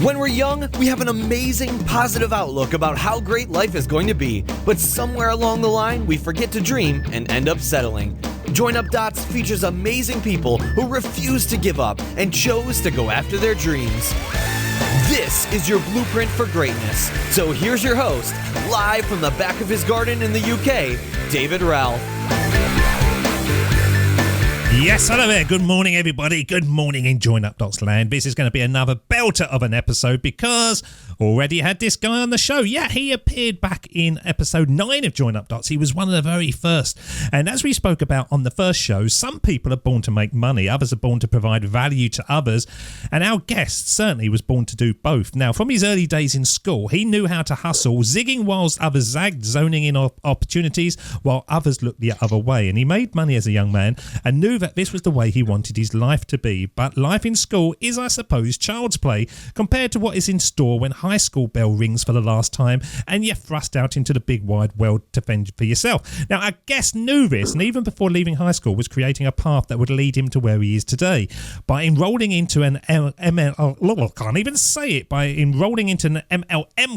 When we're young, we have an amazing, positive outlook about how great life is going to be, but somewhere along the line, we forget to dream and end up settling. Join Up Dots features amazing people who refuse to give up and chose to go after their dreams. This is your blueprint for greatness. So here's your host, live from the back of his garden in the UK, David Ralph. Yes, hello there. Good morning, everybody. Good morning in Join Up Dots land. This is going to be another belter of an episode because already had this guy on the show. Yeah, he appeared back in episode 9 of Join Up Dots. He was one of the very first. And as we spoke about on the first show, some people are born to make money. Others are born to provide value to others. And our guest certainly was born to do both. Now, from his early days in school, he knew how to hustle, zigging whilst others zagged, zoning in opportunities while others looked the other way. And he made money as a young man and knew that this was the way he wanted his life to be. But life in school is, I suppose, child's play compared to what is in store when high school bell rings for the last time and you're thrust out into the big wide world to fend for yourself. Now, I guess knew this, and even before leaving high school was creating a path that would lead him to where he is today. By enrolling into an MLM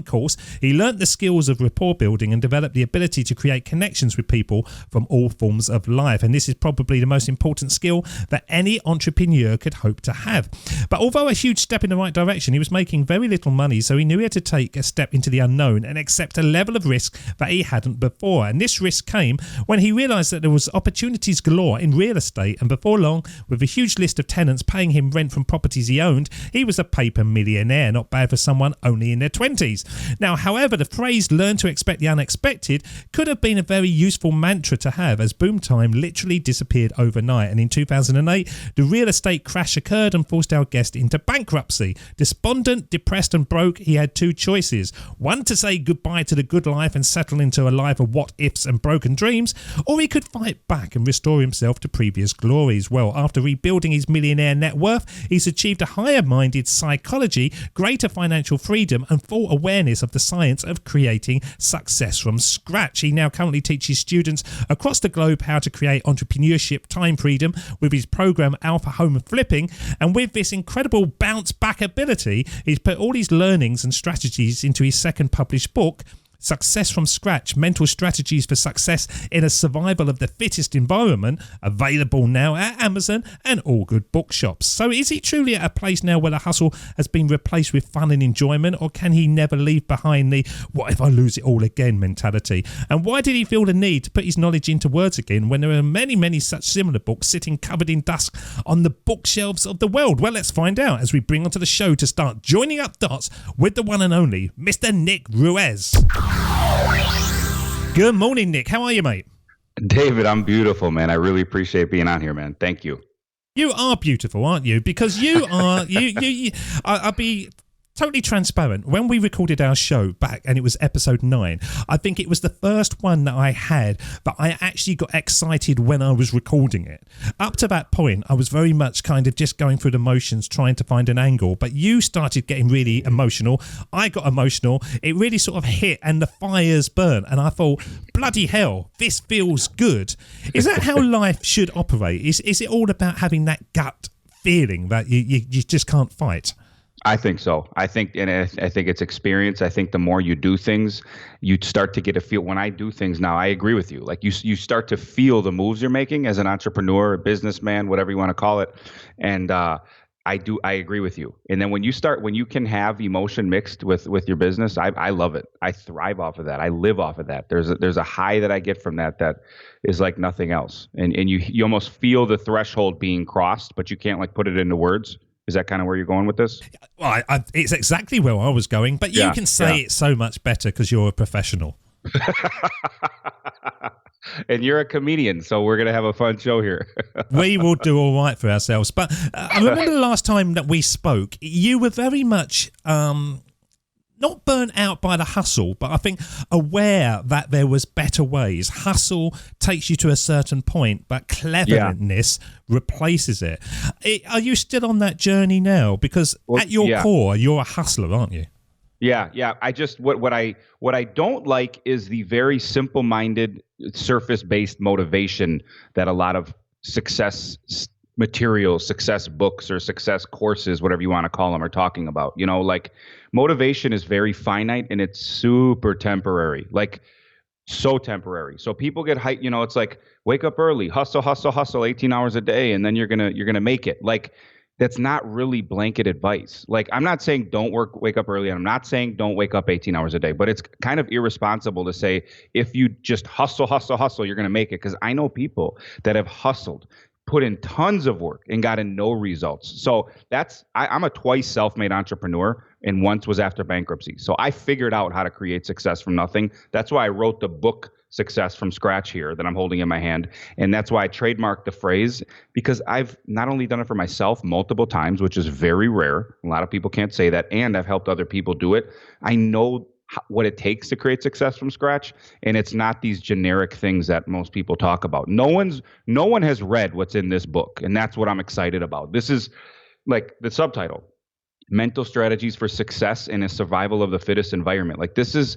course, he learnt the skills of rapport building and developed the ability to create connections with people from all forms of life. And this is probably the most important skill that any entrepreneur could hope to have. But although a huge step in the right direction, he was making very little money, so he knew he had to take a step into the unknown and accept a level of risk that he hadn't before. And this risk came when he realised that there was opportunities galore in real estate, and before long, with a huge list of tenants paying him rent from properties he owned, he was a paper millionaire. Not bad for someone only in their 20s. Now, however, the phrase "learn to expect the unexpected" could have been a very useful mantra to have, as boom time literally disappeared overnight, and in 2008, the real estate crash occurred and forced our guest into bankruptcy. Despondent, depressed and broke, he had two choices. One, to say goodbye to the good life and settle into a life of what-ifs and broken dreams, or he could fight back and restore himself to previous glories. Well, after rebuilding his millionaire net worth, he's achieved a higher-minded psychology, greater financial freedom and full awareness of the science of creating success from scratch. He now currently teaches students across the globe how to create entrepreneurship, time freedom, with his program Alpha Home Flipping, and with this incredible bounce back ability, he's put all his learnings and strategies into his second published book, Success from Scratch, Mental Strategies for Success in a Survival of the Fittest Environment, available now at Amazon and all good bookshops. So is he truly at a place now where the hustle has been replaced with fun and enjoyment, or can he never leave behind the "what if I lose it all again" mentality? And why did he feel the need to put his knowledge into words again when there are many, many such similar books sitting covered in dust on the bookshelves of the world? Well, let's find out as we bring onto the show to start joining up dots with the one and only Mr. Nick Ruiz. Good morning, Nick. How are you, mate? David, I'm beautiful, man. I really appreciate being on here, man. Thank you. You are beautiful, aren't you? Because you are. I'll be totally transparent. When we recorded our show back, and it was episode 9, I think it was the first one that I had, but I actually got excited when I was recording it. Up to that point, I was very much kind of just going through the motions, trying to find an angle, but you started getting really emotional. I got emotional. It really sort of hit, and the fires burnt, and I thought, bloody hell, this feels good. Is that how life should operate? Is it all about having that gut feeling that you just can't fight? I think so. I think it's experience. I think the more you do things, you start to get a feel. When I do things now, I agree with you. Like you start to feel the moves you're making as an entrepreneur, a businessman, whatever you want to call it. And I agree with you. And then when you can have emotion mixed with your business, I love it. I thrive off of that. I live off of that. There's a high that I get from that is like nothing else. And you almost feel the threshold being crossed, but you can't like put it into words. Is that kind of where you're going with this? Well, it's exactly where I was going, but you can say it so much better because you're a professional. And you're a comedian, so we're going to have a fun show here. We will do all right for ourselves. But I remember the last time that we spoke, you were very much not burnt out by the hustle, but I think aware that there was better ways. Hustle takes you to a certain point, but cleverness replaces it. Are you still on that journey now? Because at your core, you're a hustler, aren't you? Yeah. I just what I don't like is the very simple-minded, surface-based motivation that a lot of success materials, success books or success courses, whatever you want to call them, are talking about. Like motivation is very finite and it's super temporary, like so temporary. So people get hyped, it's like wake up early, hustle 18 hours a day, and then you're going to make it. Like that's not really blanket advice. Like I'm not saying don't wake up early, and I'm not saying don't wake up 18 hours a day, but it's kind of irresponsible to say if you just hustle, you're going to make it. Because I know people that have hustled, put in tons of work and gotten no results. So I'm a twice self-made entrepreneur, and once was after bankruptcy. So I figured out how to create success from nothing. That's why I wrote the book Success from Scratch here that I'm holding in my hand. And that's why I trademarked the phrase, because I've not only done it for myself multiple times, which is very rare. A lot of people can't say that. And I've helped other people do it. I know what it takes to create success from scratch. And it's not these generic things that most people talk about. No one has read what's in this book. And that's what I'm excited about. This is like the subtitle, Mental Strategies for Success in a Survival of the Fittest Environment. Like this is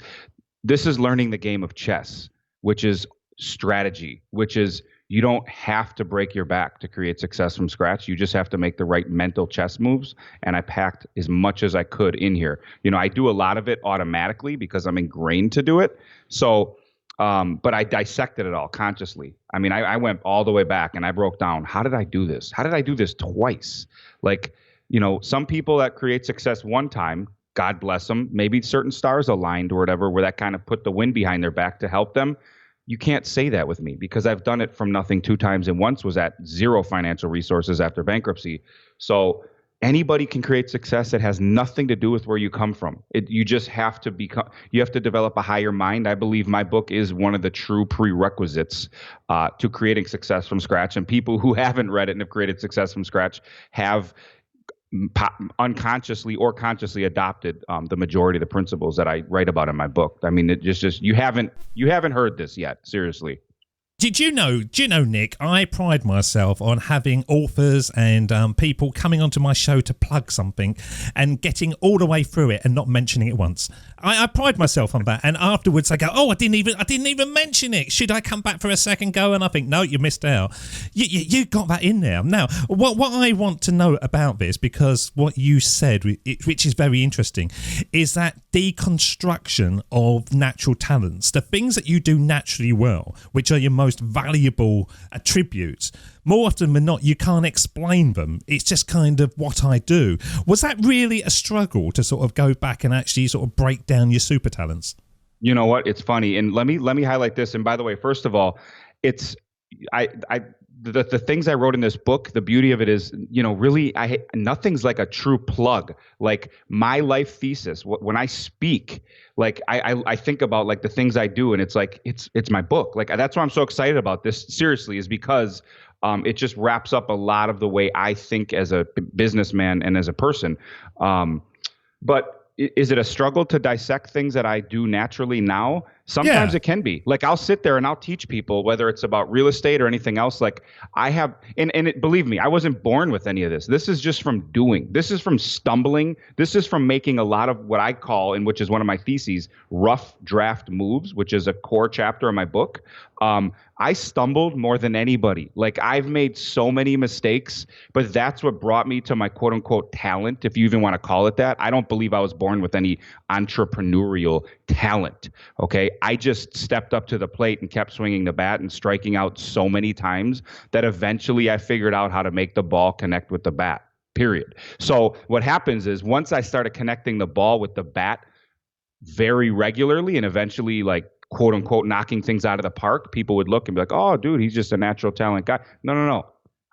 learning the game of chess, which is strategy, which is you don't have to break your back to create success from scratch. You just have to make the right mental chess moves. And I packed as much as I could in here. I do a lot of it automatically because I'm ingrained to do it. So, but I dissected it all consciously. I mean, I went all the way back and I broke down, how did I do this? How did I do this twice? Like, some people that create success one time, God bless them, maybe certain stars aligned or whatever, where that kind of put the wind behind their back to help them. You can't say that with me because I've done it from nothing 2 times, and once was at 0 financial resources after bankruptcy. So anybody can create success. It has nothing to do with where you come from. You just have to you have to develop a higher mind. I believe my book is one of the true prerequisites to creating success from scratch. And people who haven't read it and have created success from scratch have unconsciously or consciously adopted the majority of the principles that I write about in my book. I mean, it just you haven't heard this yet. Seriously. Do you know, Nick, I pride myself on having authors and people coming onto my show to plug something and getting all the way through it and not mentioning it once. I pride myself on that. And afterwards I go, oh, I didn't even mention it. Should I come back for a second go? And I think, no, you missed out. You got that in there. Now, what I want to know about this, because what you said, which is very interesting, is that deconstruction of natural talents, the things that you do naturally well, which are your most valuable attributes. More often than not, you can't explain them. It's just kind of what I do. Was that really a struggle to sort of go back and actually sort of break down your super talents? You know what? It's funny. And let me highlight this. And by the way, first of all, it's the things I wrote in this book, the beauty of it is, really nothing's like a true plug. Like my life thesis, when I speak, like I think about like the things I do, and it's like it's my book. Like that's why I'm so excited about this. Seriously, is because it just wraps up a lot of the way I think as a businessman and as a person. But is it a struggle to dissect things that I do naturally now? Sometimes it can be. Like I'll sit there and I'll teach people, whether it's about real estate or anything else. Like I have, believe me, I wasn't born with any of this. This is just from doing. This is from stumbling. This is from making a lot of what I call, and which is one of my theses, rough draft moves, which is a core chapter of my book. I stumbled more than anybody. Like I've made so many mistakes, but that's what brought me to my quote unquote talent, if you even want to call it that. I don't believe I was born with any entrepreneurial talent. Okay. I just stepped up to the plate and kept swinging the bat and striking out so many times that eventually I figured out how to make the ball connect with the bat, period. So what happens is once I started connecting the ball with the bat very regularly and eventually like quote unquote knocking things out of the park, people would look and be like, oh, dude, he's just a natural talent guy. No.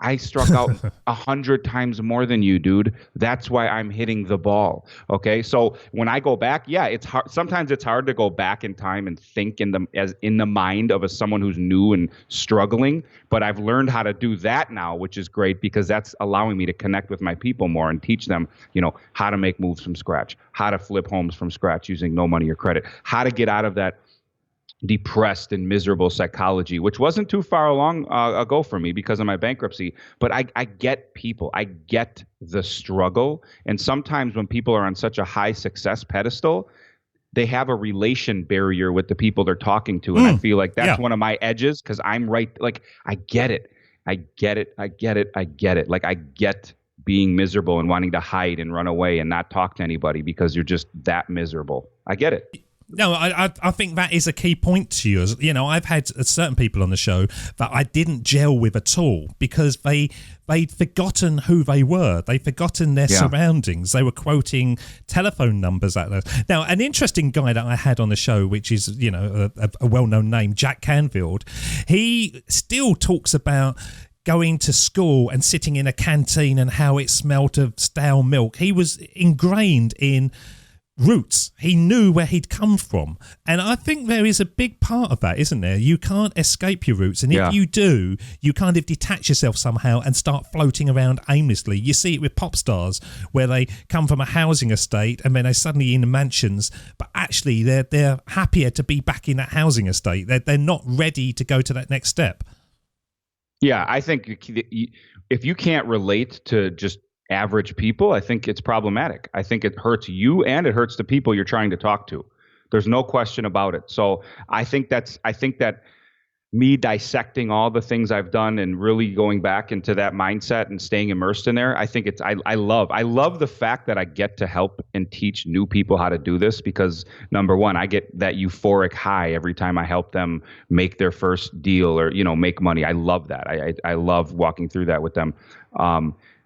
I struck out 100 times more than you, dude. That's why I'm hitting the ball. Okay. So when I go back, it's hard. Sometimes it's hard to go back in time and think in the mind of someone who's new and struggling. But I've learned how to do that now, which is great because that's allowing me to connect with my people more and teach them, how to make moves from scratch, how to flip homes from scratch using no money or credit, how to get out of that depressed and miserable psychology, which wasn't too far ago for me because of my bankruptcy. But I get people. I get the struggle. And sometimes when people are on such a high success pedestal, they have a relation barrier with the people they're talking to. And I feel like that's one of my edges because I'm right. Like, I get it. I get it. I get it. I get it. Like I get being miserable and wanting to hide and run away and not talk to anybody because you're just that miserable. I get it. No, I think that is a key point to you. You know, I've had certain people on the show that I didn't gel with at all because they'd forgotten who they were. They'd forgotten their surroundings. They were quoting telephone numbers at us. Now, an interesting guy that I had on the show, which is, you know, a well-known name, Jack Canfield, he still talks about going to school and sitting in a canteen and how it smelt of stale milk. He was ingrained in roots. He knew where he'd come from. And I think there is a big part of that, isn't there? You can't escape your roots. And if you do, you kind of detach yourself somehow and start floating around aimlessly. You see it with pop stars where they come from a housing estate and then they're suddenly in mansions, but actually they're happier to be back in that housing estate. They're not ready to go to that next step. Yeah, I think if you can't relate to just average people, I think it's problematic. I think it hurts you and it hurts the people you're trying to talk to. There's no question about it. So I think that me dissecting all the things I've done and really going back into that mindset and staying immersed in there, I think I love the fact that I get to help and teach new people how to do this because number one, I get that euphoric high every time I help them make their first deal or, you know, make money. I love that. I love walking through that with them.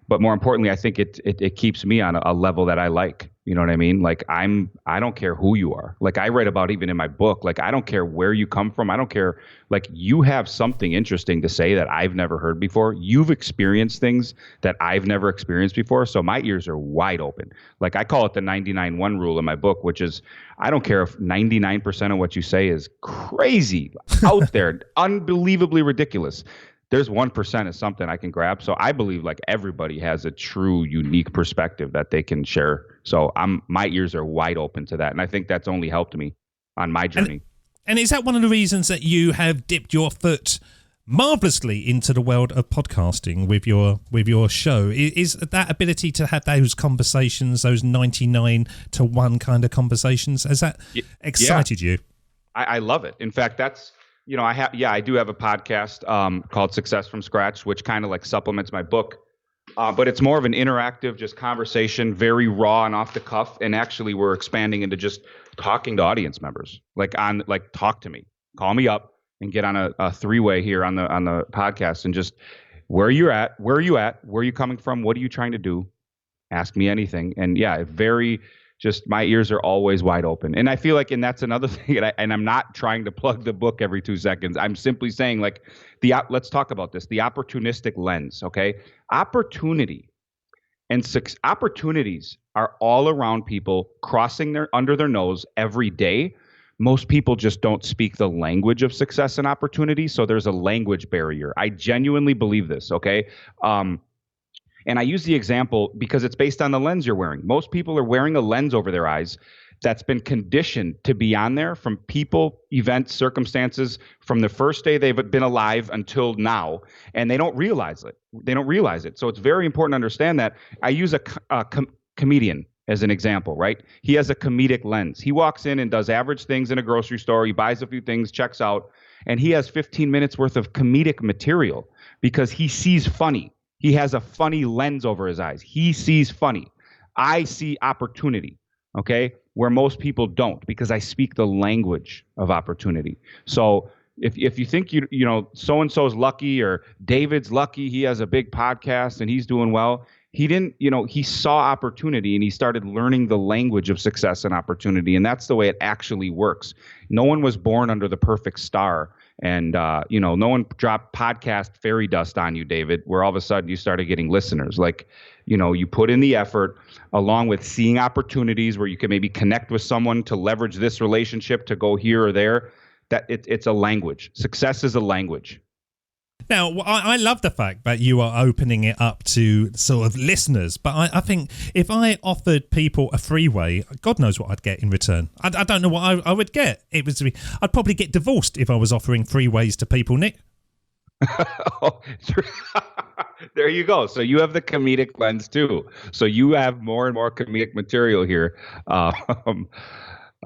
But more importantly, I think it keeps me on a level that I like. You know what I mean? Like I don't care who you are. Like I write about even in my book, like I don't care where you come from. I don't care. Like you have something interesting to say that I've never heard before. You've experienced things that I've never experienced before. So my ears are wide open. Like I call it the 99-1 rule in my book, which is I don't care if 99% of what you say is crazy, out there, unbelievably ridiculous. There's 1% of something I can grab. So I believe like everybody has a true unique perspective that they can share. So my ears are wide open to that. And I think that's only helped me on my journey. And is that one of the reasons that you have dipped your foot marvelously into the world of podcasting with your show? Is that ability to have those conversations, those 99-1 kind of conversations, has that excited you? I love it. In fact, that's, you know, I do have a podcast called Success from Scratch, which kind of like supplements my book. But it's more of an interactive, just conversation, very raw and off the cuff. And actually, we're expanding into just talking to audience members, like talk to me, call me up, and get on a three-way here on the podcast, and just where are you at, where are you coming from, what are you trying to do, ask me anything. And yeah, just my ears are always wide open. And I feel like, and that's another thing, and I'm not trying to plug the book every 2 seconds. I'm simply saying, like, let's talk about this, the opportunistic lens, okay? Opportunity and opportunities are all around people, crossing under their nose every day. Most people just don't speak the language of success and opportunity, so there's a language barrier. I genuinely believe this, okay? And I use the example because it's based on the lens you're wearing. Most people are wearing a lens over their eyes that's been conditioned to be on there from people, events, circumstances from the first day they've been alive until now, and they don't realize it. So it's very important to understand that. I use a comedian as an example, right? He has a comedic lens. He walks in and does average things in a grocery store. He buys a few things, checks out, and he has 15 minutes worth of comedic material because he sees funny. He has a funny lens over his eyes. He sees funny. I see opportunity, okay, where most people don't, because I speak the language of opportunity. So if you think you know so-and-so's lucky or David's lucky, he has a big podcast and he's doing well, he didn't, he saw opportunity and he started learning the language of success and opportunity. And that's the way it actually works. No one was born under the perfect star. And, no one dropped podcast fairy dust on you, David, where all of a sudden you started getting listeners. Like, you put in the effort along with seeing opportunities where you can maybe connect with someone to leverage this relationship to go here or there. That it's a language. Success is a language. Now, I love the fact that you are opening it up to sort of listeners, but I think if I offered people a freeway, God knows what I'd get in return. I don't know what I would get. I'd probably get divorced if I was offering freeways to people, Nick. There you go. So you have the comedic lens too. So you have more and more comedic material here.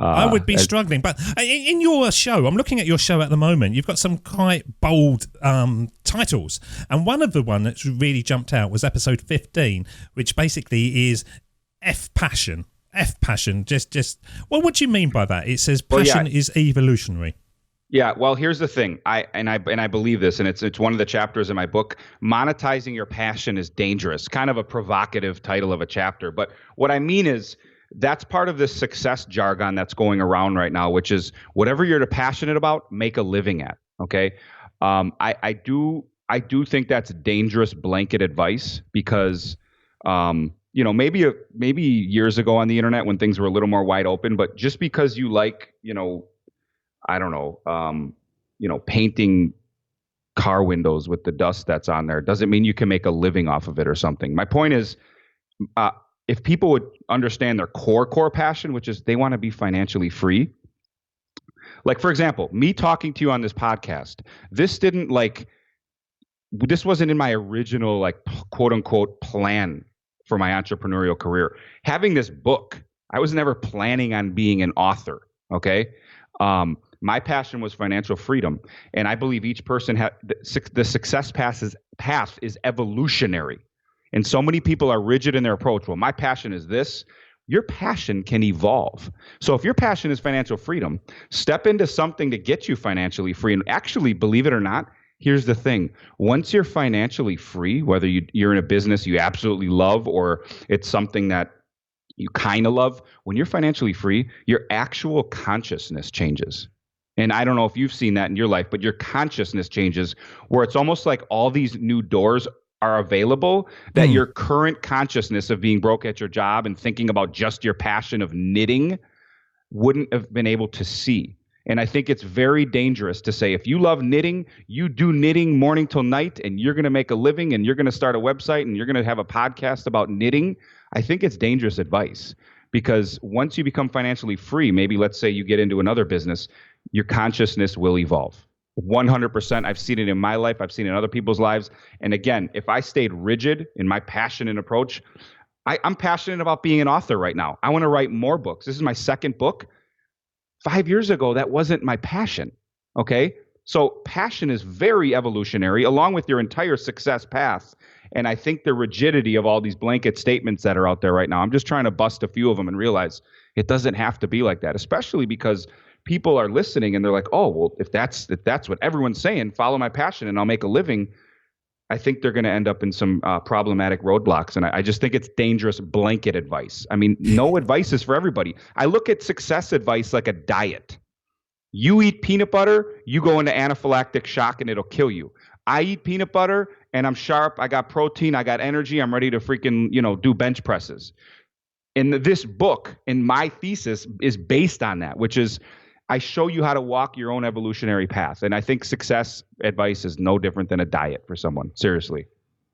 I would be struggling. But in your show, I'm looking at your show at the moment, you've got some quite bold titles. And one of the one that's really jumped out was episode 15, which basically is F Passion. F Passion. Just well, what do you mean by that? It says passion is evolutionary. Yeah, well, here's the thing. I believe this, and it's one of the chapters in my book. Monetizing your passion is dangerous. Kind of a provocative title of a chapter, but what I mean is that's part of this success jargon that's going around right now, which is whatever you're passionate about, make a living at. Okay, I do think that's dangerous blanket advice because maybe years ago on the internet when things were a little more wide open, but just because you like I don't know, painting car windows with the dust that's on there doesn't mean you can make a living off of it or something. My point is, if people would understand their core passion, which is they want to be financially free. Like, for example, me talking to you on this podcast, this wasn't in my original, quote unquote, plan for my entrepreneurial career. Having this book, I was never planning on being an author. Okay. My passion was financial freedom, and I believe each person the success path is evolutionary, and so many people are rigid in their approach. Well, my passion is this. Your passion can evolve. So if your passion is financial freedom, step into something to get you financially free. And actually, believe it or not, here's the thing: once you're financially free, whether you're in a business you absolutely love or it's something that you kind of love, when you're financially free, your actual consciousness changes. And I don't know if you've seen that in your life, but your consciousness changes where it's almost like all these new doors are available that your current consciousness of being broke at your job and thinking about just your passion of knitting wouldn't have been able to see. And I think it's very dangerous to say, if you love knitting, you do knitting morning till night, and you're going to make a living, and you're going to start a website, and you're going to have a podcast about knitting. I think it's dangerous advice, because once you become financially free, maybe let's say you get into another business, your consciousness will evolve. 100%. I've seen it in my life. I've seen it in other people's lives. And again, if I stayed rigid in my passion and approach, I'm passionate about being an author right now. I want to write more books. This is my second book. 5 years ago, that wasn't my passion. Okay. So passion is very evolutionary along with your entire success path. And I think the rigidity of all these blanket statements that are out there right now, I'm just trying to bust a few of them and realize it doesn't have to be like that, especially because people are listening and they're like, oh, well, if that's what everyone's saying, follow my passion and I'll make a living. I think they're going to end up in some problematic roadblocks. And I just think it's dangerous blanket advice. I mean, no advice is for everybody. I look at success advice like a diet. You eat peanut butter, you go into anaphylactic shock and it'll kill you. I eat peanut butter and I'm sharp. I got protein. I got energy. I'm ready to freaking, do bench presses. And this book and my thesis is based on that, which is I show you how to walk your own evolutionary path. And I think success advice is no different than a diet for someone. Seriously.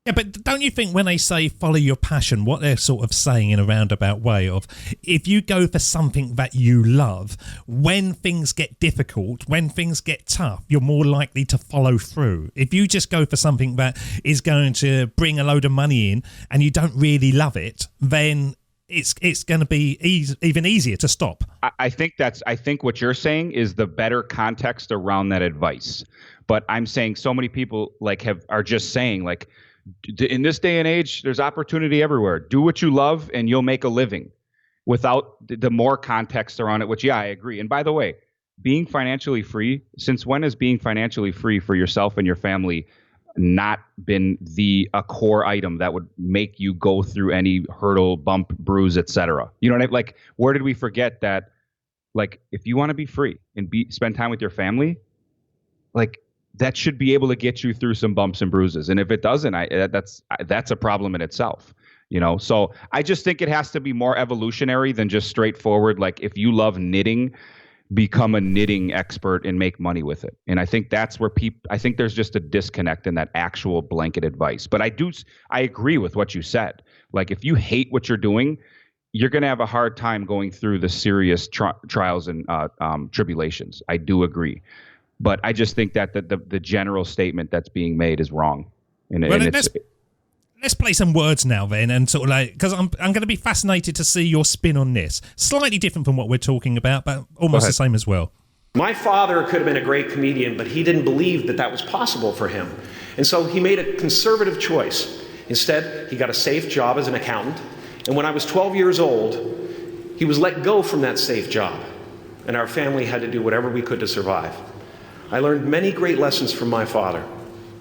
Yeah, but don't you think when they say follow your passion, what they're sort of saying in a roundabout way of if you go for something that you love, when things get difficult, when things get tough, you're more likely to follow through. If you just go for something that is going to bring a load of money in and you don't really love it, then it's going to be even easier to stop. I think what you're saying is the better context around that advice. But I'm saying so many people are just saying in this day and age, there's opportunity everywhere. Do what you love and you'll make a living without the more context around it, which, yeah, I agree. And by the way, being financially free, since when has being financially free for yourself and your family not been a core item that would make you go through any hurdle, bump, bruise, etc.? You know what I mean? Where did we forget that? If you want to be free and spend time with your family, that should be able to get you through some bumps and bruises. And if it doesn't, that's a problem in itself. So I just think it has to be more evolutionary than just straightforward. If you love knitting, become a knitting expert and make money with it. And I think that's where I think there's just a disconnect in that actual blanket advice. But I agree with what you said. If you hate what you're doing, you're going to have a hard time going through the serious trials and tribulations. I do agree. But I just think that the general statement that's being made is wrong. Let's play some words now then, and sort of like, because I'm going to be fascinated to see your spin on this. Slightly different from what we're talking about, but almost the same as well. My father could have been a great comedian, but he didn't believe that that was possible for him. And so he made a conservative choice. Instead, he got a safe job as an accountant. And when I was 12 years old, he was let go from that safe job. And our family had to do whatever we could to survive. I learned many great lessons from my father,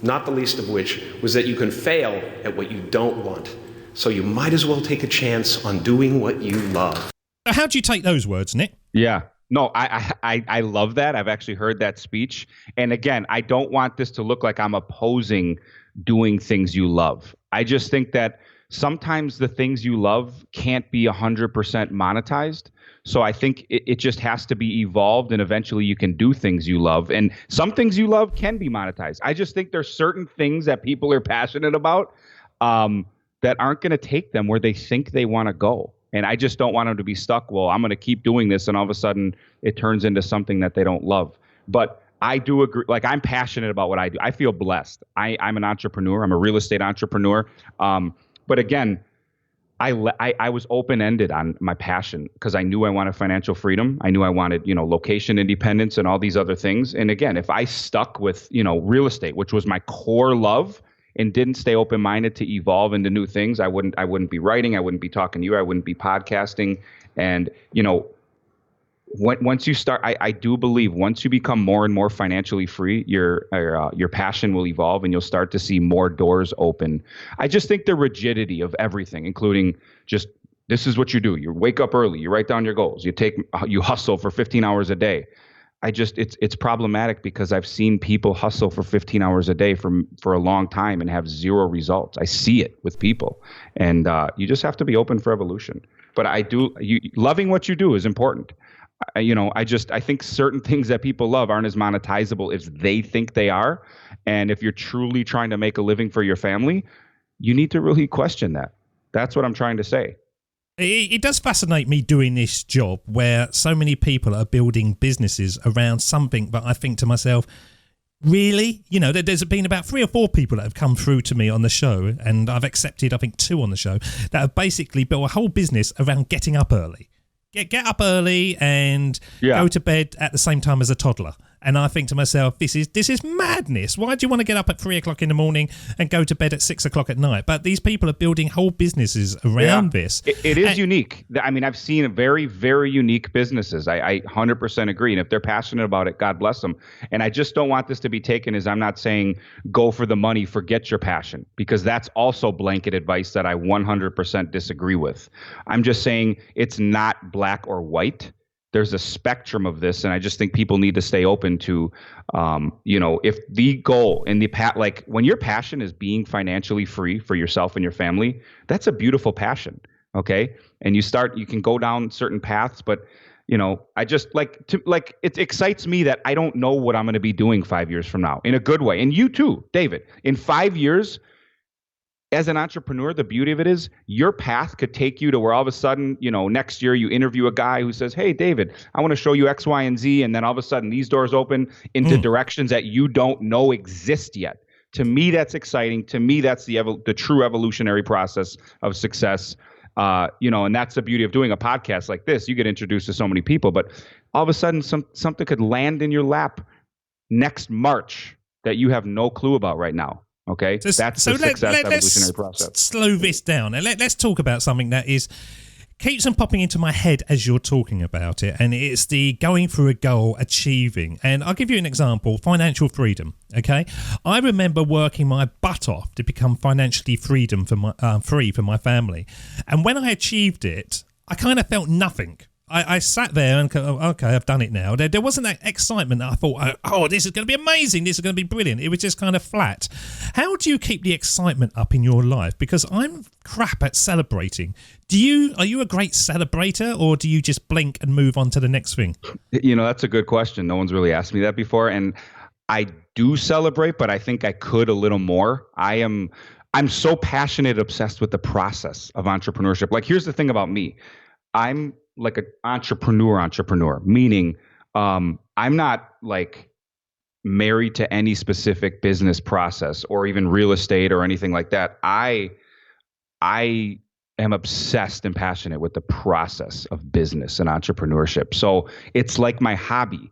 not the least of which was that you can fail at what you don't want. So you might as well take a chance on doing what you love. How do you take those words, Nick? Yeah. No, I love that. I've actually heard that speech. And again, I don't want this to look like I'm opposing doing things you love. I just think that sometimes the things you love can't be 100% monetized. So I think it just has to be evolved, and eventually you can do things you love. And some things you love can be monetized. I just think there's certain things that people are passionate about that aren't going to take them where they think they want to go. And I just don't want them to be stuck. Well, I'm going to keep doing this, and all of a sudden it turns into something that they don't love. But I do agree. Like, I'm passionate about what I do. I feel blessed. I'm an entrepreneur. I'm a real estate entrepreneur. But again, I was open-ended on my passion because I knew I wanted financial freedom. I knew I wanted, location independence and all these other things. And again, if I stuck with, real estate, which was my core love, and didn't stay open-minded to evolve into new things, I wouldn't be writing. I wouldn't be talking to you. I wouldn't be podcasting. And, once you start, I do believe once you become more and more financially free, your passion will evolve and you'll start to see more doors open. I just think the rigidity of everything, including just, this is what you do. You wake up early, you write down your goals, you hustle for 15 hours a day. It's problematic because I've seen people hustle for 15 hours a day for a long time and have zero results. I see it with people, and you just have to be open for evolution. But loving what you do is important. I think certain things that people love aren't as monetizable as they think they are. And if you're truly trying to make a living for your family, you need to really question that. That's what I'm trying to say. It does fascinate me doing this job where so many people are building businesses around something, but I think to myself, really? There's been about 3 or 4 people that have come through to me on the show, and I've accepted, I think, 2 on the show, that have basically built a whole business around getting up early. Get up early and go to bed at the same time as a toddler. And I think to myself, this is madness. Why do you want to get up at 3 o'clock in the morning and go to bed at 6 o'clock at night? But these people are building whole businesses around this. It is unique. I mean, I've seen very, very unique businesses. I 100% agree. And if they're passionate about it, God bless them. And I just don't want this to be taken as, I'm not saying go for the money, forget your passion, because that's also blanket advice that I 100% disagree with. I'm just saying it's not black or white. There's a spectrum of this, and I just think people need to stay open to, if the goal in like when your passion is being financially free for yourself and your family, that's a beautiful passion. Okay. And you can go down certain paths, but I just it excites me that I don't know what I'm going to be doing 5 years from now in a good way. And you too, David, in 5 years, as an entrepreneur, the beauty of it is your path could take you to where all of a sudden, next year you interview a guy who says, hey, David, I want to show you X, Y, and Z. And then all of a sudden these doors open into directions that you don't know exist yet. To me, that's exciting. To me, that's the true evolutionary process of success. And that's the beauty of doing a podcast like this. You get introduced to so many people, but all of a sudden something could land in your lap next March that you have no clue about right now. Okay, that's the success evolutionary process. Let's slow this down and let's talk about something that keeps on popping into my head as you're talking about it, and it's the going for a goal, achieving. And I'll give you an example: financial freedom. Okay, I remember working my butt off to become financially free for my family, and when I achieved it, I kind of felt nothing. I sat there and okay, I've done it now. There wasn't that excitement that I thought, oh, this is going to be amazing. This is going to be brilliant. It was just kind of flat. How do you keep the excitement up in your life? Because I'm crap at celebrating. Are you a great celebrator, or do you just blink and move on to the next thing? That's a good question. No one's really asked me that before. And I do celebrate, but I think I could a little more. I'm so passionate, obsessed with the process of entrepreneurship. Like, here's the thing about me. I'm like an entrepreneur, meaning I'm not like married to any specific business process or even real estate or anything like that. I I am obsessed and passionate with the process of business and entrepreneurship. So it's like my hobby.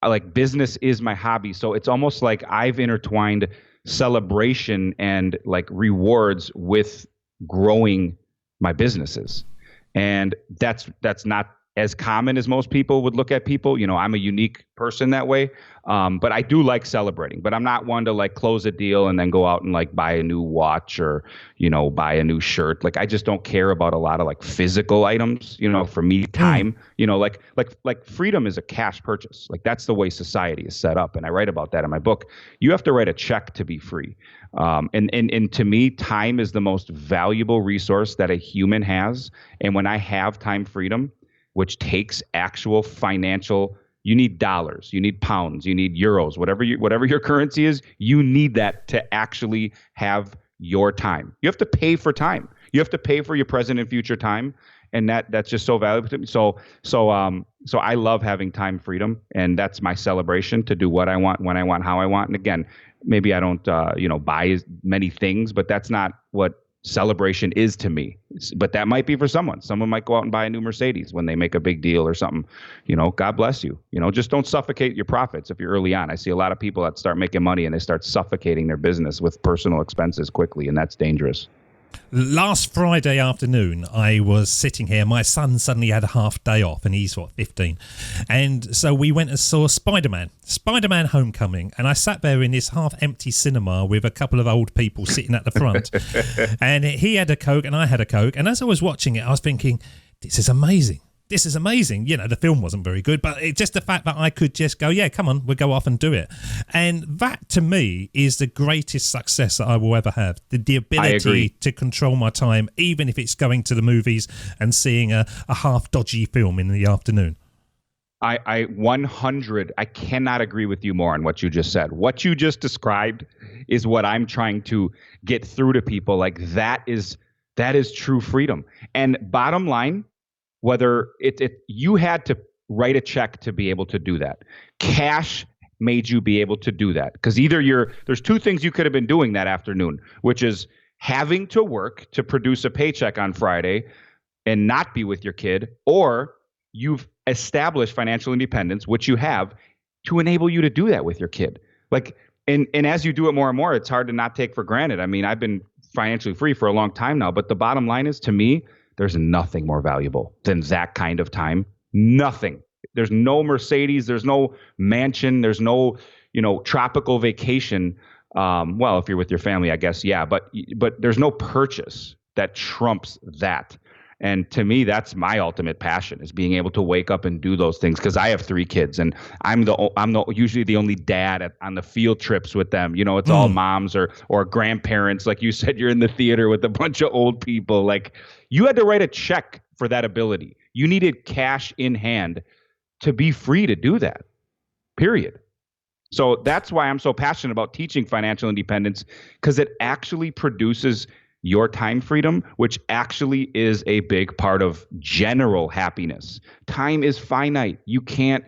Like business is my hobby. So it's almost like I've intertwined celebration and like rewards with growing my businesses. And that's not as common as most people would look at people. You know, I'm a unique person that way. But I do like celebrating, but I'm not one to like close a deal and then go out and like buy a new watch or, you know, buy a new shirt. Like I just don't care about a lot of like physical items, you know, for me, time, you know, like freedom is a cash purchase. Like that's the way society is set up. And I write about that in my book. You have to write a check to be free. And to me, time is the most valuable resource that a human has. And when I have time freedom, which takes actual financial, you need dollars, you need pounds, you need euros, whatever your currency is, you need that to actually have your time. You have to pay for time. You have to pay for your present and future time. And that's just so valuable to me. So I love having time freedom, and that's my celebration to do what I want, when I want, how I want. And again, maybe I don't, buy as many things, but that's not what celebration is to me. But that might be for someone. Someone might go out and buy a new Mercedes when they make a big deal or something. You know, God bless you. You know, just don't suffocate your profits if you're early on. I see a lot of people that start making money and they start suffocating their business with personal expenses quickly, and that's dangerous. Last Friday afternoon, I was sitting here. My son suddenly had a half day off, and he's 15, and so we went and saw Spider-Man Homecoming, and I sat there in this half-empty cinema with a couple of old people sitting at the front, and he had a Coke and I had a Coke, and as I was watching it, I was thinking, this is amazing. This is amazing. You know, the film wasn't very good, but it's just the fact that I could just go, yeah, come on, we'll go off and do it. And that, to me, is the greatest success that I will ever have. The ability to control my time, even if it's going to the movies and seeing a half-dodgy film in the afternoon. I cannot agree with you more on what you just said. What you just described is what I'm trying to get through to people. Like that is true freedom. And bottom line, whether you had to write a check to be able to do that. Cash made you be able to do that. Because either there's two things you could have been doing that afternoon, which is having to work to produce a paycheck on Friday and not be with your kid, or you've established financial independence, which you have, to enable you to do that with your kid. Like, and as you do it more and more, it's hard to not take for granted. I mean, I've been financially free for a long time now, but the bottom line is, to me, there's nothing more valuable than that kind of time. Nothing. There's no Mercedes. There's no mansion. There's no, tropical vacation. Well, if you're with your family, I guess, yeah. But there's no purchase that trumps that. And to me, that's my ultimate passion, is being able to wake up and do those things. Because I have 3 kids, and I'm usually the only dad on the field trips with them. You know, it's all moms or grandparents. Like you said, you're in the theater with a bunch of old people. Like, you had to write a check for that ability. You needed cash in hand to be free to do that, period. So that's why I'm so passionate about teaching financial independence, because it actually produces your time freedom, which actually is a big part of general happiness. Time is finite. You can't,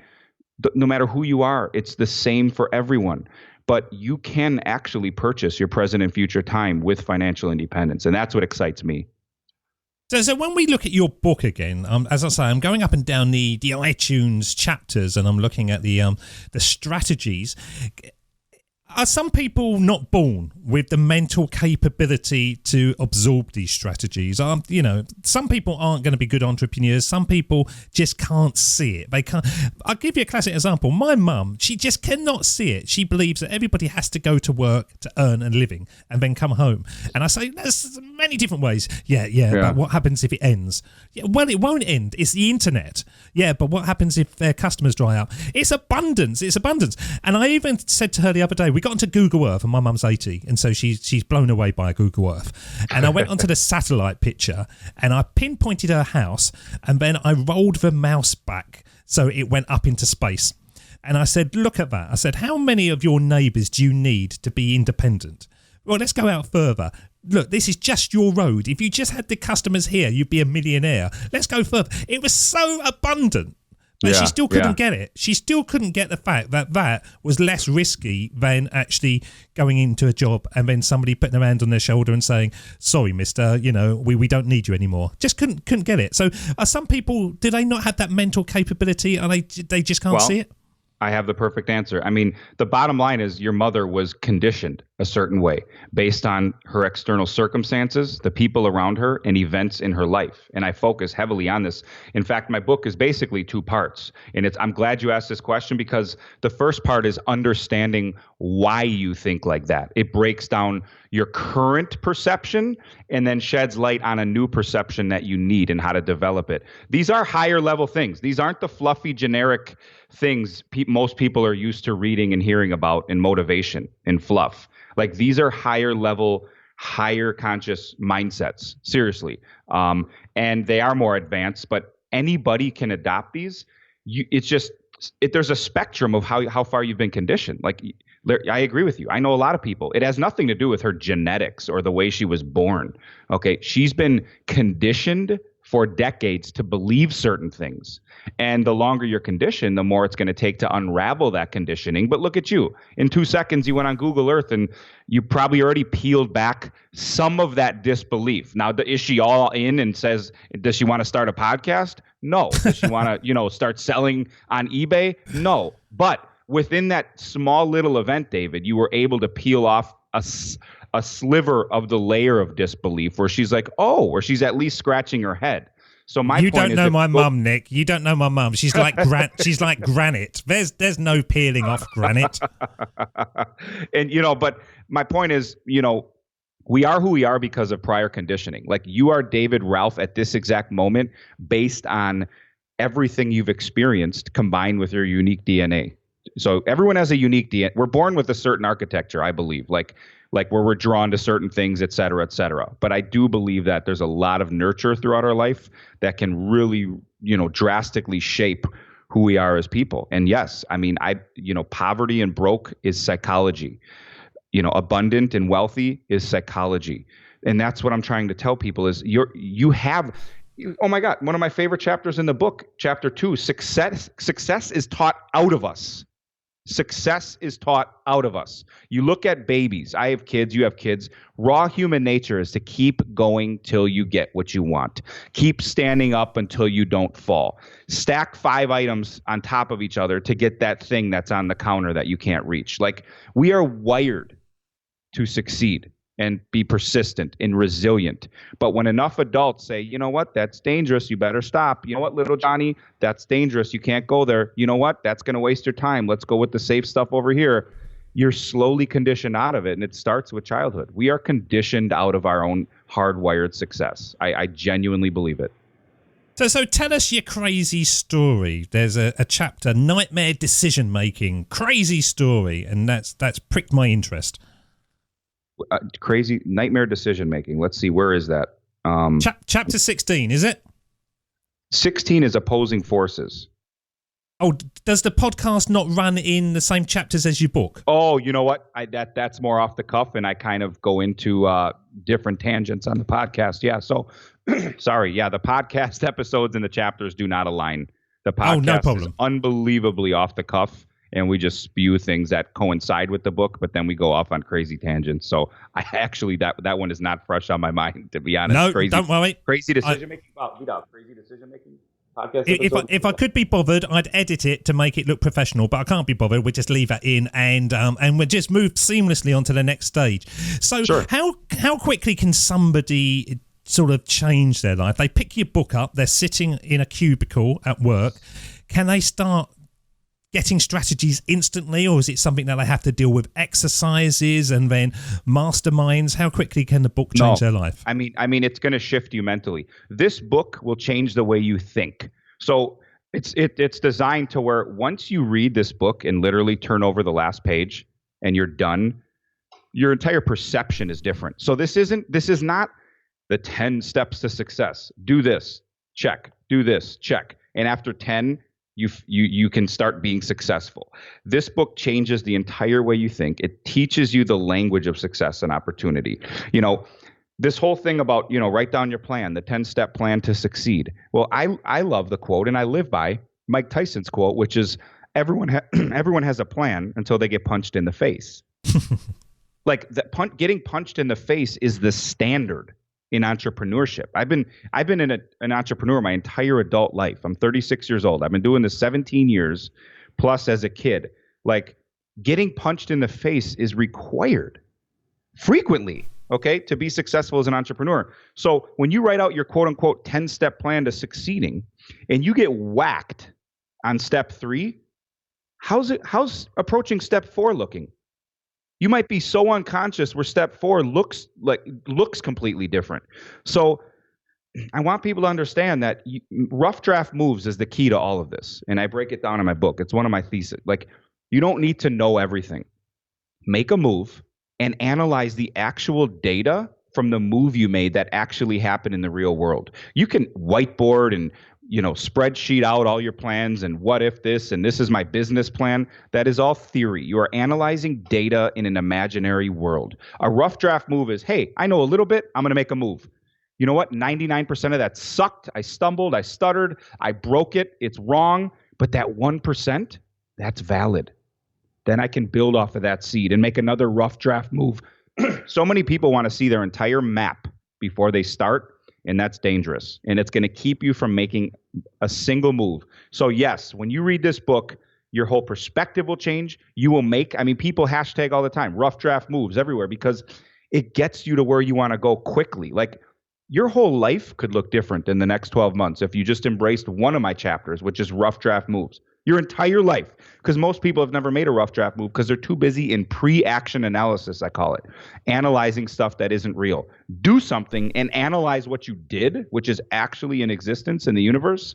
no matter who you are, it's the same for everyone. But you can actually purchase your present and future time with financial independence. And that's what excites me. So when we look at your book again, as I say, I'm going up and down the iTunes chapters, and I'm looking at the strategies. Are some people not born with the mental capability to absorb these strategies? Some people aren't going to be good entrepreneurs. Some people just can't see it. They can't. I'll give you a classic example. My mum, she just cannot see it. She believes that everybody has to go to work to earn a living and then come home. And I say, there's many different ways. Yeah. But what happens if it ends? Yeah, well, it won't end. It's the internet. Yeah, but what happens if their customers dry up? It's abundance. And I even said to her the other day, we got onto Google Earth, and my mum's 80, and so she's blown away by Google Earth. And I went onto the satellite picture, and I pinpointed her house, and then I rolled the mouse back so it went up into space. And I said, look at that. I said, how many of your neighbours do you need to be independent? Well, let's go out further. Look, this is just your road. If you just had the customers here, you'd be a millionaire. Let's go further. It was so abundant. But she still couldn't get it. She still couldn't get the fact that that was less risky than actually going into a job and then somebody putting their hand on their shoulder and saying, sorry, mister, we don't need you anymore. Just couldn't get it. So are some people, do they not have that mental capability and they just can't see it? I have the perfect answer. I mean, the bottom line is your mother was conditioned a certain way based on her external circumstances, the people around her, and events in her life. And I focus heavily on this. In fact, my book is basically 2 parts. And I'm glad you asked this question, because the first part is understanding why you think like that. It breaks down your current perception and then sheds light on a new perception that you need and how to develop it. These are higher level things. These aren't the fluffy, generic things most people are used to reading and hearing about in motivation and fluff. Like, these are higher level, higher conscious mindsets, seriously. And they are more advanced, but anybody can adopt these. There's a spectrum of how far you've been conditioned. Like, I agree with you. I know a lot of people. It has nothing to do with her genetics or the way she was born. Okay. She's been conditioned for decades to believe certain things. And the longer you're conditioned, the more it's going to take to unravel that conditioning. But look at you. In 2 seconds, you went on Google Earth and you probably already peeled back some of that disbelief. Now, is she all in and says, does she want to start a podcast? No. Does she want to, start selling on eBay? No. But within that small little event, David, you were able to peel off a sliver of the layer of disbelief where she's like, or she's at least scratching her head. So you don't know my mum, Nick. You don't know my mum. She's like she's like granite. There's no peeling off granite. And but my point is, we are who we are because of prior conditioning. Like, you are David Ralph at this exact moment based on everything you've experienced combined with your unique DNA. So everyone has a unique DNA. We're born with a certain architecture, I believe, like where we're drawn to certain things, et cetera, et cetera. But I do believe that there's a lot of nurture throughout our life that can really, drastically shape who we are as people. And yes, I mean, poverty and broke is psychology. Abundant and wealthy is psychology. And that's what I'm trying to tell people is oh my God, one of my favorite chapters in the book, chapter 2, success is taught out of us. Success is taught out of us. You look at babies. I have kids. You have kids. Raw human nature is to keep going till you get what you want. Keep standing up until you don't fall. Stack 5 items on top of each other to get that thing that's on the counter that you can't reach. Like, we are wired to succeed and be persistent and resilient. But when enough adults say, you know what, that's dangerous, you better stop. You know what, little Johnny, that's dangerous, you can't go there. You know what, that's going to waste your time. Let's go with the safe stuff over here. You're slowly conditioned out of it, and it starts with childhood. We are conditioned out of our own hardwired success. I genuinely believe it. So tell us your crazy story. There's a chapter, Nightmare Decision Making, crazy story, and that's pricked my interest. Crazy nightmare decision making. Let's see, where is that? Chapter 16, is it? 16 is opposing forces. Oh, does the podcast not run in the same chapters as your book? Oh, you know what? That's more off the cuff, and I kind of go into different tangents on the podcast. Yeah. So, sorry. Yeah, the podcast episodes and the chapters do not align. The podcast no problem. is unbelievably off the cuff. And we just spew things that coincide with the book, but then we go off on crazy tangents. So I actually, that one is not fresh on my mind, to be honest. No, don't worry. Crazy decision making. Crazy decision making. If I could be bothered, I'd edit it to make it look professional, but I can't be bothered. We just leave that in, and we just move seamlessly on to the next stage. So sure. How quickly can somebody sort of change their life? They pick your book up. They're sitting in a cubicle at work. Can they start getting strategies instantly, or is it something that they have to deal with exercises and then masterminds? How quickly can the book change their life? I mean, it's going to shift you mentally. This book will change the way you think. So it's designed to where once you read this book and literally turn over the last page and you're done, your entire perception is different. So this is not the 10 steps to success. Do this, check. Do this, check. And after 10, you can start being successful. This book changes the entire way you think. It teaches you the language of success and opportunity. This whole thing about, write down your plan, the 10-step plan to succeed. Well, I love the quote, and I live by, Mike Tyson's quote, which is everyone has a plan until they get punched in the face. Like getting punched in the face is the standard in entrepreneurship. I've been an entrepreneur my entire adult life. I'm 36 years old. I've been doing this 17 years plus as a kid. Like, getting punched in the face is required frequently, okay, to be successful as an entrepreneur. So when you write out your quote unquote 10-step plan to succeeding and you get whacked on step 3, how's approaching step 4 looking? You might be so unconscious where step 4 looks completely different. So I want people to understand that rough draft moves is the key to all of this. And I break it down in my book. It's one of my theses. Like, you don't need to know everything. Make a move and analyze the actual data from the move you made that actually happened in the real world. You can whiteboard and spreadsheet out all your plans and what if this and this is my business plan. That is all theory. You are analyzing data in an imaginary world. A rough draft move is, hey, I know a little bit, I'm going to make a move. You know what? 99% of that sucked. I stumbled, I stuttered, I broke it. It's wrong. But that 1%, that's valid. Then I can build off of that seed and make another rough draft move. So many people want to see their entire map before they start. And that's dangerous. And it's going to keep you from making a single move. So yes, when you read this book, your whole perspective will change. You will people hashtag all the time, rough draft moves everywhere, because it gets you to where you want to go quickly. Like, your whole life could look different in the next 12 months if you just embraced one of my chapters, which is rough draft moves. Your entire life. Because most people have never made a rough draft move because they're too busy in pre-action analysis, I call it. Analyzing stuff that isn't real. Do something and analyze what you did, which is actually in existence in the universe.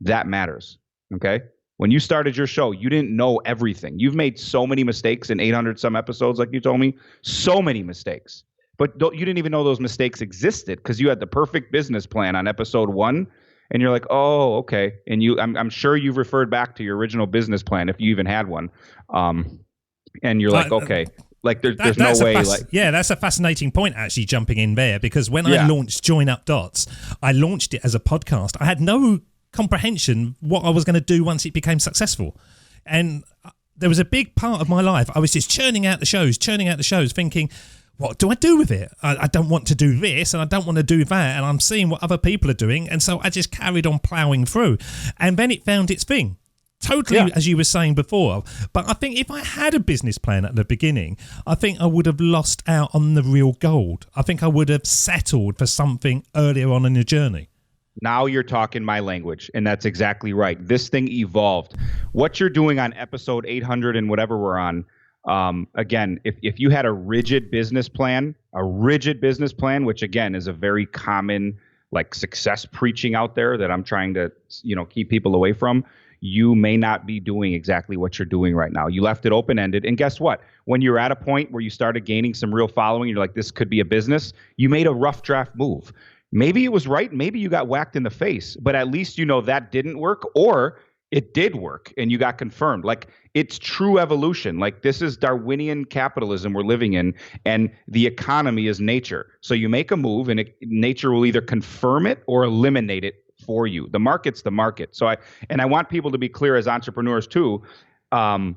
That matters. Okay? When you started your show, you didn't know everything. You've made so many mistakes in 800 some episodes, like you told me. So many mistakes. But you didn't even know those mistakes existed because you had the perfect business plan on episode 1. And you're like, oh, okay. And I'm sure you've referred back to your original business plan if you even had one. And you're like, okay, like there's no way. That's a fascinating point, actually, jumping in there, because when I launched Join Up Dots, I launched it as a podcast. I had no comprehension what I was going to do once it became successful. And there was a big part of my life, I was just churning out the shows, thinking, what do I do with it? I don't want to do this and I don't want to do that, and I'm seeing what other people are doing, and so I just carried on ploughing through. And then it found its thing. Totally, as you were saying before. But I think if I had a business plan at the beginning, I think I would have lost out on the real gold. I think I would have settled for something earlier on in the journey. Now you're talking my language, and that's exactly right. This thing evolved. What you're doing on episode 800 and whatever we're on, again, if you had a rigid business plan, which again is a very common like success preaching out there that I'm trying to, keep people away from, you may not be doing exactly what you're doing right now. You left it open-ended. And guess what? When you're at a point where you started gaining some real following, you're like, this could be a business, you made a rough draft move. Maybe it was right. Maybe you got whacked in the face, but at least that didn't work, or it did work and you got confirmed. Like, it's true evolution. Like, this is Darwinian capitalism we're living in, and the economy is nature. So you make a move and nature will either confirm it or eliminate it for you. The market's the market. So I want people to be clear as entrepreneurs too. You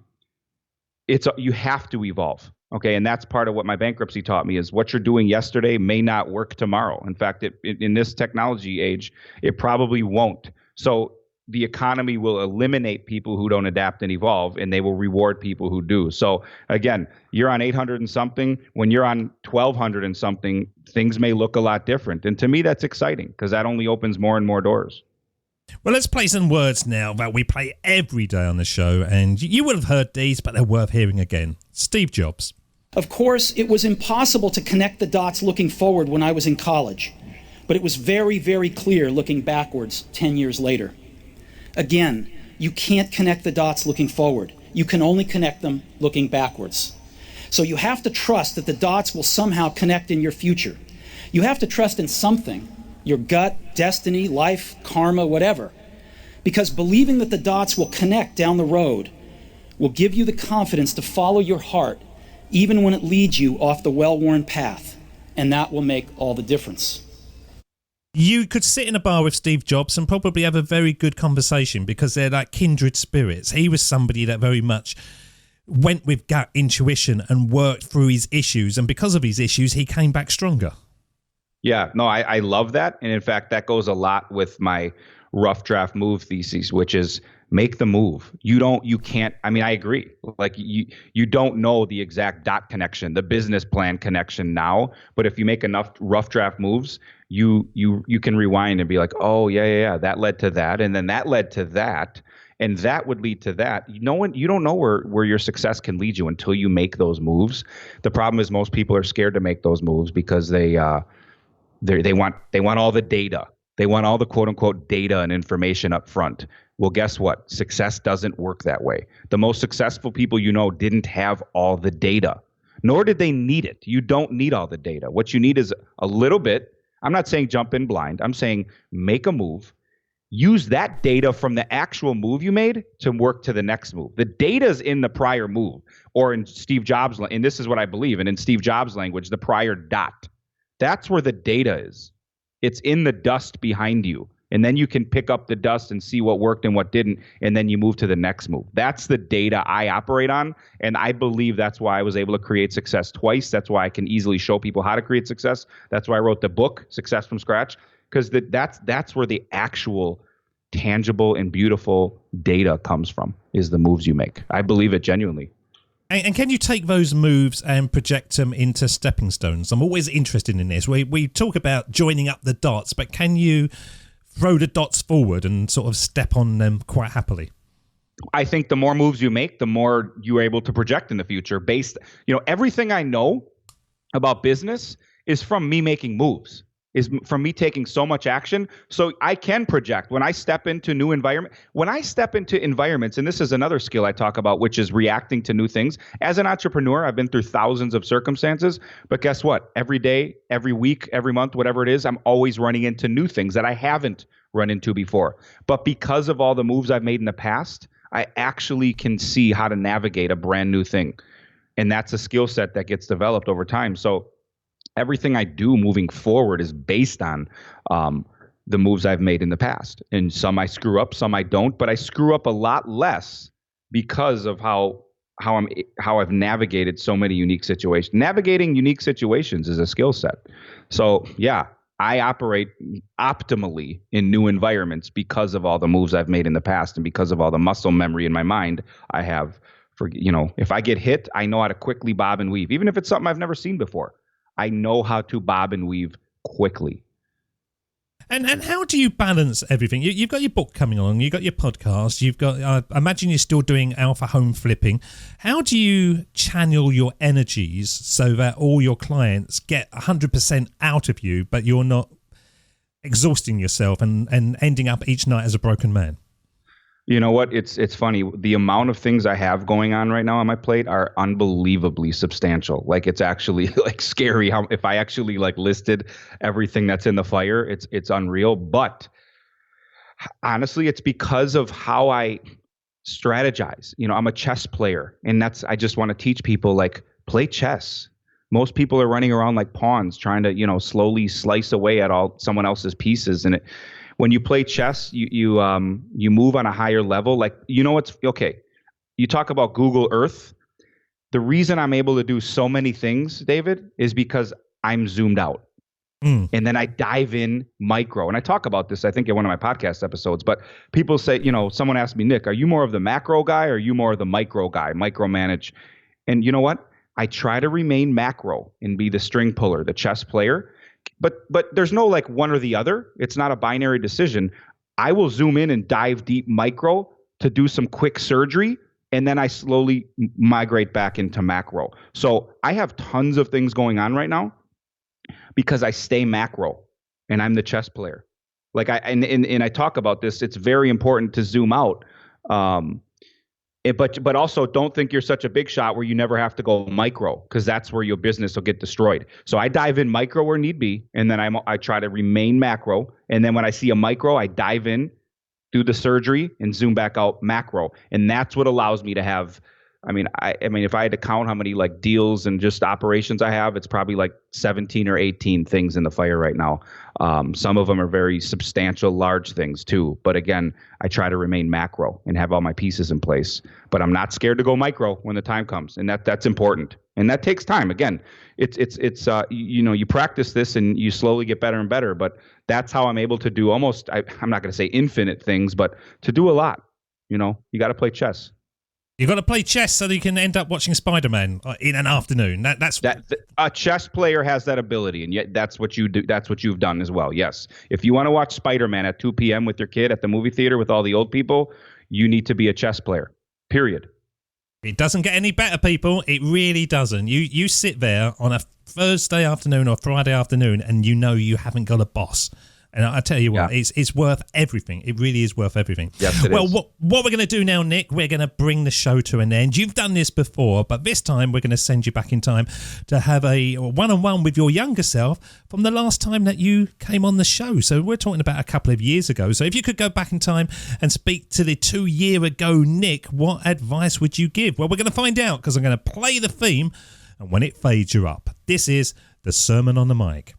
have to evolve. Okay. And that's part of what my bankruptcy taught me, is what you're doing yesterday may not work tomorrow. In fact, in this technology age, it probably won't. So the economy will eliminate people who don't adapt and evolve, and they will reward people who do. So again, you're on 800 and something. When you're on 1200 and something, things may look a lot different. And to me, that's exciting, because that only opens more and more doors. Well, let's play some words now that we play every day on the show. And you would have heard these, but they're worth hearing again. Steve Jobs. Of course, it was impossible to connect the dots looking forward when I was in college, but it was very, very clear looking backwards 10 years later. Again, you can't connect the dots looking forward. You can only connect them looking backwards. So you have to trust that the dots will somehow connect in your future. You have to trust in something, your gut, destiny, life, karma, whatever. Because believing that the dots will connect down the road will give you the confidence to follow your heart, even when it leads you off the well-worn path. And that will make all the difference. You could sit in a bar with Steve Jobs and probably have a very good conversation because they're like kindred spirits. He was somebody that very much went with gut intuition and worked through his issues. And because of his issues, he came back stronger. Yeah, no, I love that. And in fact, that goes a lot with my rough draft move thesis, which is make the move. You can't, I mean, I agree. Like you don't know the exact dot connection, the business plan connection now, but if you make enough rough draft moves, you can rewind and be like, oh yeah, that led to that. And then that led to that. And that would lead to that. You don't know where your success can lead you until you make those moves. The problem is most people are scared to make those moves because they want all the data. They want all the quote unquote data and information up front. Well, guess what? Success doesn't work that way. The most successful people you know didn't have all the data, nor did they need it. You don't need all the data. What you need is a little bit. I'm not saying jump in blind. I'm saying make a move. Use that data from the actual move you made to work to the next move. The data's in the prior move, or in Steve Jobs, and this is what I believe, and in Steve Jobs' language, the prior dot. That's where the data is. It's in the dust behind you. And then you can pick up the dust and see what worked and what didn't, and then you move to the next move. That's the data I operate on, and I believe that's why I was able to create success twice. That's why I can easily show people how to create success. That's why I wrote the book, Success from Scratch, because that's where the actual tangible and beautiful data comes from, is the moves you make. I believe it genuinely. And can you take those moves and project them into stepping stones? I'm always interested in this. We talk about joining up the dots, but can you throw the dots forward and sort of step on them quite happily? I think the more moves you make, the more you're able to project in the future. Everything I know about business is from me making moves, is from me taking so much action. So I can project when I step into new environment. When I step into environments, and this is another skill I talk about, which is reacting to new things. As an entrepreneur, I've been through thousands of circumstances, but guess what? Every day, every week, every month, whatever it is, I'm always running into new things that I haven't run into before. But because of all the moves I've made in the past, I actually can see how to navigate a brand new thing. And that's a skill set that gets developed over time. So everything I do moving forward is based on the moves I've made in the past. And some I screw up, some I don't, but I screw up a lot less because of how I've navigated so many unique situations. Navigating unique situations is a skill set. So yeah, I operate optimally in new environments because of all the moves I've made in the past and because of all the muscle memory in my mind I have. If I get hit, I know how to quickly bob and weave, even if it's something I've never seen before. I know how to bob and weave quickly. And how do you balance everything? You've got your book coming along, you've got your podcast, you've got, I imagine you're still doing alpha home flipping. How do you channel your energies so that all your clients get 100% out of you, but you're not exhausting yourself and ending up each night as a broken man? You know what? It's funny. The amount of things I have going on right now on my plate are unbelievably substantial. Like, it's actually like scary how if I actually like listed everything that's in the fire, it's unreal. But honestly, it's because of how I strategize. I'm a chess player, and I just want to teach people, like, play chess. Most people are running around like pawns trying to, slowly slice away at all someone else's pieces. And when you play chess, you move on a higher level. Like, it's okay. You talk about Google Earth. The reason I'm able to do so many things, David, is because I'm zoomed out. And then I dive in micro. And I talk about this, I think, in one of my podcast episodes. But people say, someone asked me, Nick, are you more of the macro guy or are you more of the micro guy, micromanage? And you know what? I try to remain macro and be the string puller, the chess player. But there's no like one or the other. It's not a binary decision. I will zoom in and dive deep micro to do some quick surgery, and then I slowly migrate back into macro. So I have tons of things going on right now because I stay macro, and I'm the chess player. Like I talk about this. It's very important to zoom out. But also don't think you're such a big shot where you never have to go micro, because that's where your business will get destroyed. So I dive in micro where need be, and then I try to remain macro. And then when I see a micro, I dive in, do the surgery, and zoom back out macro. And that's what allows me to have I mean, if I had to count how many like deals and just operations I have, it's probably like 17 or 18 things in the fire right now. Some of them are very substantial, large things too. But again, I try to remain macro and have all my pieces in place. But I'm not scared to go micro when the time comes, and that's important. And that takes time. Again, it's you practice this and you slowly get better and better. But that's how I'm able to do almost. I'm not going to say infinite things, but to do a lot. You got to play chess. You've got to play chess so that you can end up watching Spider-Man in an afternoon. A chess player has that ability, and yet that's what you do. That's what you've done as well. Yes, if you want to watch Spider-Man at 2 p.m. with your kid at the movie theater with all the old people, you need to be a chess player. Period. It doesn't get any better, people. It really doesn't. You sit there on a Thursday afternoon or Friday afternoon, and you haven't got a boss. And I tell you what, it's worth everything. It really is worth everything. Yes, it is. What we're going to do now, Nick, we're going to bring the show to an end. You've done this before, but this time we're going to send you back in time to have a one-on-one with your younger self from the last time that you came on the show. So we're talking about a couple of years ago. So if you could go back in time and speak to the 2 year ago Nick, what advice would you give? Well, we're going to find out because I'm going to play the theme, and when it fades, you're up. This is the Sermon on the Mic.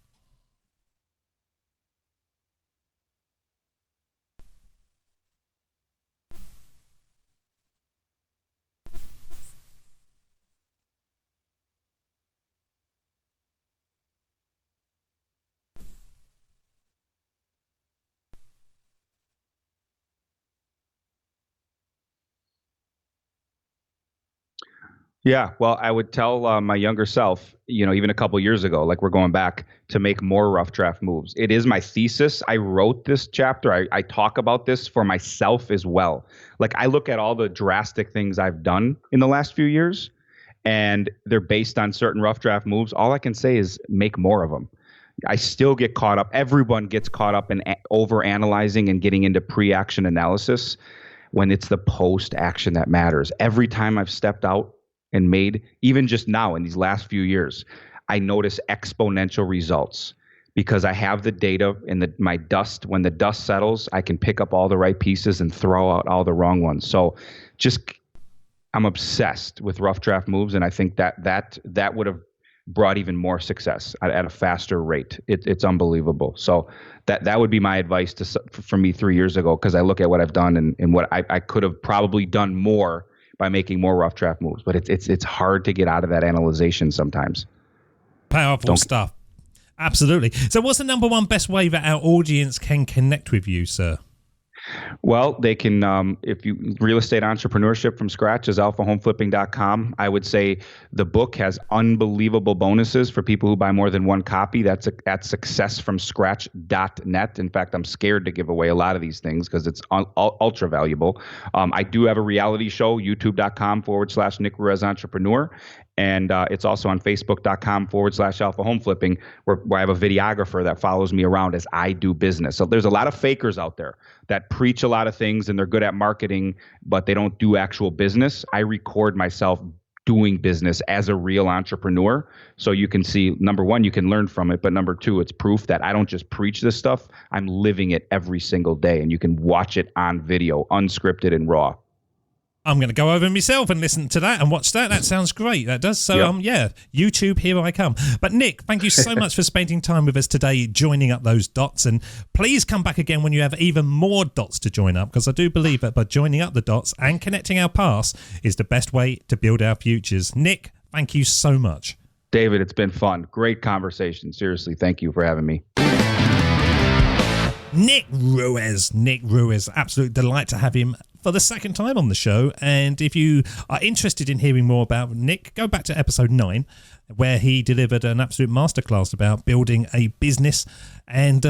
Yeah, well, I would tell my younger self, even a couple years ago, like we're going back to make more rough draft moves. It is my thesis. I wrote this chapter. I talk about this for myself as well. Like I look at all the drastic things I've done in the last few years, and they're based on certain rough draft moves. All I can say is make more of them. I still get caught up. Everyone gets caught up in over analyzing and getting into pre-action analysis when it's the post-action that matters. Every time I've stepped out and made, even just now in these last few years, I notice exponential results because I have the data and my dust. When the dust settles, I can pick up all the right pieces and throw out all the wrong ones. So I'm obsessed with rough draft moves, and I think that would have brought even more success at a faster rate. It's unbelievable. So that would be my advice for me 3 years ago, because I look at what I've done and what I could have probably done more by making more rough draft moves, but it's hard to get out of that analyzation sometimes. Powerful stuff. Absolutely. So what's the number one best way that our audience can connect with you, sir? Well, they can, if you real estate entrepreneurship from scratch is alphahomeflipping.com. I would say the book has unbelievable bonuses for people who buy more than one copy. That's at successfromscratch.net. In fact, I'm scared to give away a lot of these things because it's ultra valuable. I do have a reality show, youtube.com/Nick Ruiz Entrepreneur. And it's also on facebook.com/alphahomeflipping, where I have a videographer that follows me around as I do business. So there's a lot of fakers out there that preach a lot of things and they're good at marketing, but they don't do actual business. I record myself doing business as a real entrepreneur. So you can see, number one, you can learn from it. But number two, it's proof that I don't just preach this stuff. I'm living it every single day. And you can watch it on video, unscripted and raw. I'm going to go over myself and listen to that and watch that. That sounds great. That does. So, YouTube, here I come. But Nick, thank you so much for spending time with us today, joining up those dots. And please come back again when you have even more dots to join up, because I do believe that by joining up the dots and connecting our past is the best way to build our futures. Nick, thank you so much. David, it's been fun. Great conversation. Seriously, thank you for having me. Nick Ruiz, absolute delight to have him for the second time on the show. And if you are interested in hearing more about Nick, go back to episode 9, where he delivered an absolute masterclass about building a business and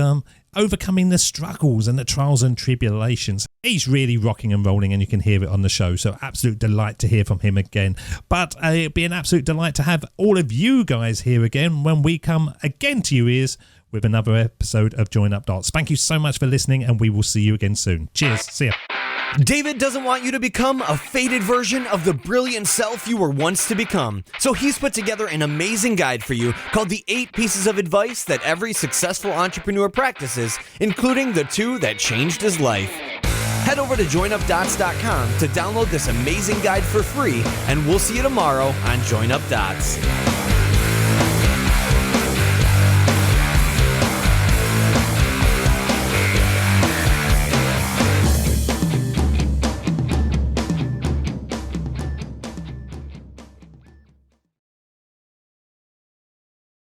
overcoming the struggles and the trials and tribulations. He's really rocking and rolling, and you can hear it on the show. So absolute delight to hear from him again. But it'd be an absolute delight to have all of you guys here again when we come again to your ears with another episode of Join Up Dots. Thank you so much for listening, and we will see you again soon. Cheers. See ya. David doesn't want you to become a faded version of the brilliant self you were once to become. So he's put together an amazing guide for you called the 8 Pieces of Advice that every successful entrepreneur practices, including the 2 that changed his life. Head over to joinupdots.com to download this amazing guide for free, and we'll see you tomorrow on Join Up Dots.